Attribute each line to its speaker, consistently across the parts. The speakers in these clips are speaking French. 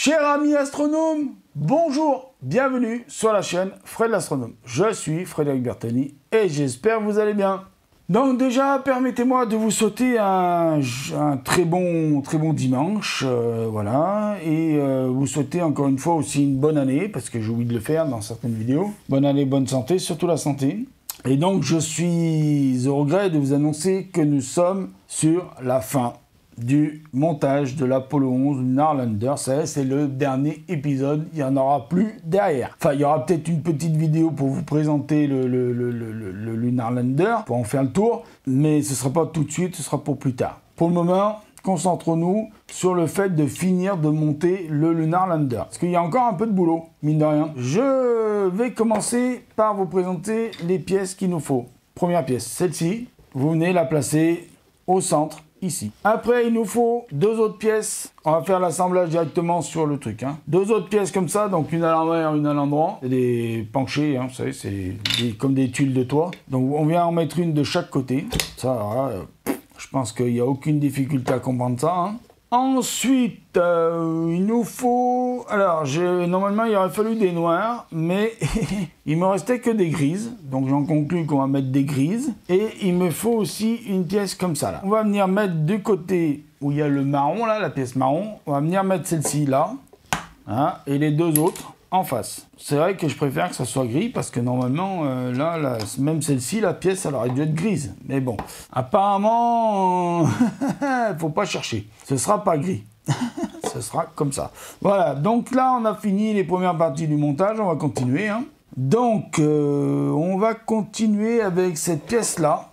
Speaker 1: Cher ami astronome, bonjour, bienvenue sur la chaîne Fred l'astronome. Je suis Frédéric Bertoni et j'espère que vous allez bien. Donc déjà, permettez-moi de vous souhaiter un très bon dimanche, voilà, et vous souhaiter encore une fois aussi une bonne année, parce que j'ai oublié de le faire dans certaines vidéos. Bonne année, bonne santé, surtout la santé. Et donc je suis au regret de vous annoncer que nous sommes sur la fin du montage de l'Apollo 11 Lunar Lander. Ça, c'est le dernier épisode, il n'y en aura plus derrière. Enfin, il y aura peut-être une petite vidéo pour vous présenter le Lunar Lander, pour en faire le tour, mais ce ne sera pas tout de suite, ce sera pour plus tard. Pour le moment, concentrons-nous sur le fait de finir de monter le Lunar Lander, parce qu'il y a encore un peu de boulot, mine de rien. Je vais commencer par vous présenter les pièces qu'il nous faut. Première pièce, celle-ci, vous venez la placer au centre, ici. Après, il nous faut deux autres pièces. On va faire l'assemblage directement sur le truc. Deux autres pièces comme ça, donc une à l'envers, une à l'endroit. C'est des penchés, vous savez, c'est comme des tuiles de toit. Donc on vient en mettre une de chaque côté. Ça, voilà, je pense qu'il n'y a aucune difficulté à comprendre ça. Ensuite, il nous faut... Alors, normalement, il aurait fallu des noirs, mais il me restait que des grises. Donc, j'en conclus qu'on va mettre des grises. Et il me faut aussi une pièce comme ça, là. On va venir mettre du côté où il y a le marron, là, la pièce marron. On va venir mettre celle-ci, là. Et les deux autres en face. C'est vrai que je préfère que ça soit gris, parce que normalement, là, même celle-ci, la pièce, elle aurait dû être grise. Mais bon, apparemment, faut pas chercher. Ce sera pas gris. Ce sera comme ça. Voilà, donc là, on a fini les premières parties du montage. On va continuer. Donc, on va continuer avec cette pièce-là.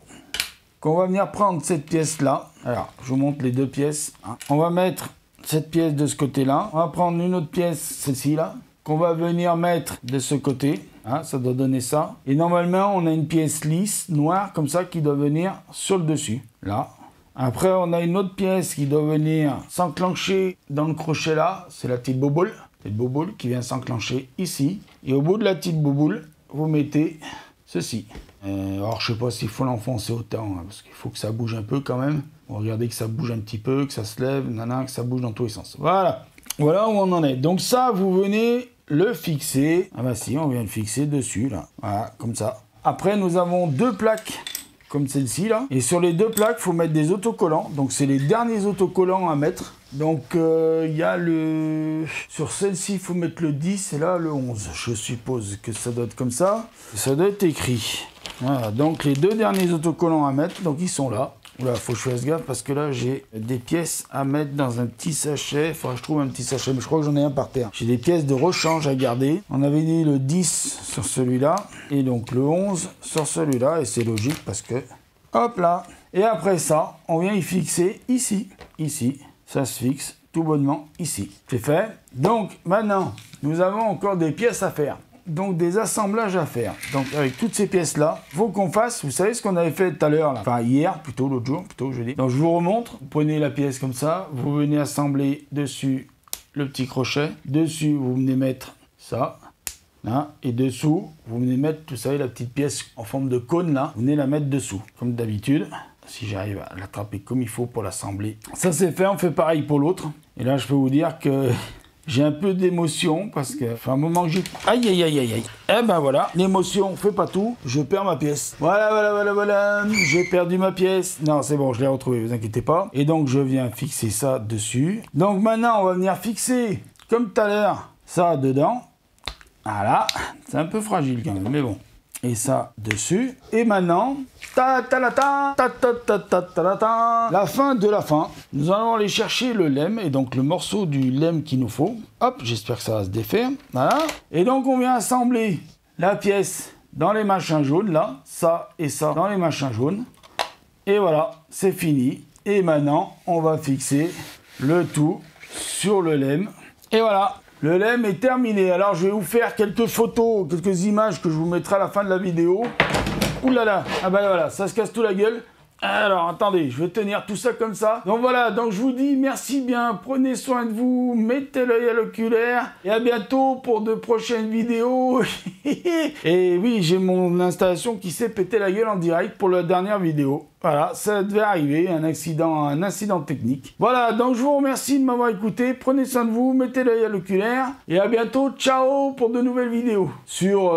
Speaker 1: Qu'on va venir prendre cette pièce-là. Alors, je vous montre les deux pièces. On va mettre cette pièce de ce côté-là. On va prendre une autre pièce, celle-ci, là, qu'on va venir mettre de ce côté. Ça doit donner ça. Et normalement, on a une pièce lisse, noire, comme ça, qui doit venir sur le dessus. Là. Après, on a une autre pièce qui doit venir s'enclencher dans le crochet là. C'est la petite bouboule. C'est le bouboule qui vient s'enclencher ici. Et au bout de la petite bouboule, vous mettez ceci. Alors, je sais pas s'il faut l'enfoncer autant, parce qu'il faut que ça bouge un peu quand même. Bon, regardez que ça bouge un petit peu, que ça se lève, que ça bouge dans tous les sens. Voilà. Voilà où on en est. Donc ça, vous venez le fixer. Ah bah si, on vient le fixer dessus, là. Voilà, comme ça. Après, nous avons deux plaques, comme celle-ci, là. Et sur les deux plaques, il faut mettre des autocollants. Donc, c'est les derniers autocollants à mettre. Donc, il y a le... Sur celle-ci, il faut mettre le 10 et là, le 11. Je suppose que ça doit être comme ça. Ça doit être écrit. Voilà, donc les deux derniers autocollants à mettre, donc ils sont là. Oula, faut que je fasse gaffe parce que là, j'ai des pièces à mettre dans un petit sachet. Il faudra que je trouve un petit sachet, mais je crois que j'en ai un par terre. J'ai des pièces de rechange à garder. On avait dit le 10 sur celui-là et donc le 11 sur celui-là. Et c'est logique parce que... Hop là. Et après ça, on vient y fixer ici. Ici, ça se fixe tout bonnement ici. C'est fait. Donc maintenant, nous avons encore des pièces à faire. Donc des assemblages à faire. Donc avec toutes ces pièces là, faut qu'on fasse, vous savez ce qu'on avait fait tout à l'heure là, enfin hier plutôt, l'autre jour plutôt je dis. Donc je vous remontre, vous prenez la pièce comme ça, vous venez assembler dessus le petit crochet, dessus vous venez mettre ça, et dessous vous venez mettre, vous savez la petite pièce en forme de cône là, vous venez la mettre dessous, comme d'habitude. Si j'arrive à l'attraper comme il faut pour l'assembler. Ça c'est fait, on fait pareil pour l'autre. Et là je peux vous dire que... J'ai un peu d'émotion parce que, enfin, un moment que j'ai... Aïe, aïe, aïe, aïe, aïe. Eh ben voilà, l'émotion fait pas tout, je perds ma pièce. Voilà, j'ai perdu ma pièce. Non, c'est bon, je l'ai retrouvée, vous inquiétez pas. Et donc, je viens fixer ça dessus. Donc maintenant, on va venir fixer, comme tout à l'heure, ça dedans. Voilà, c'est un peu fragile quand même, mais bon. Et ça dessus. Et maintenant, la fin de la fin. Nous allons aller chercher le lemme et donc le morceau du lemme qu'il nous faut. Hop, j'espère que ça va se défaire. Voilà. Et donc on vient assembler la pièce dans les machins jaunes là, ça et ça dans les machins jaunes. Et voilà, c'est fini. Et maintenant, on va fixer le tout sur le lemme. Et voilà. Le lemme est terminé. Alors, je vais vous faire quelques photos, quelques images que je vous mettrai à la fin de la vidéo. Ouh là là, ah bah voilà, ça se casse tout la gueule. Alors, attendez, je vais tenir tout ça comme ça. Donc voilà, donc je vous dis merci bien, prenez soin de vous, mettez l'œil à l'oculaire. Et à bientôt pour de prochaines vidéos. Et oui, j'ai mon installation qui s'est pété la gueule en direct pour la dernière vidéo. Voilà, ça devait arriver, un incident technique. Voilà, donc je vous remercie de m'avoir écouté. Prenez soin de vous, mettez l'œil à l'oculaire. Et à bientôt, ciao pour de nouvelles vidéos sur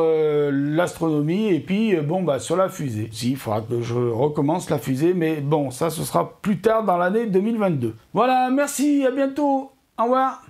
Speaker 1: l'astronomie et puis sur la fusée. Si, il faudra que je recommence la fusée, mais bon, ça ce sera plus tard dans l'année 2022. Voilà, merci, à bientôt, au revoir.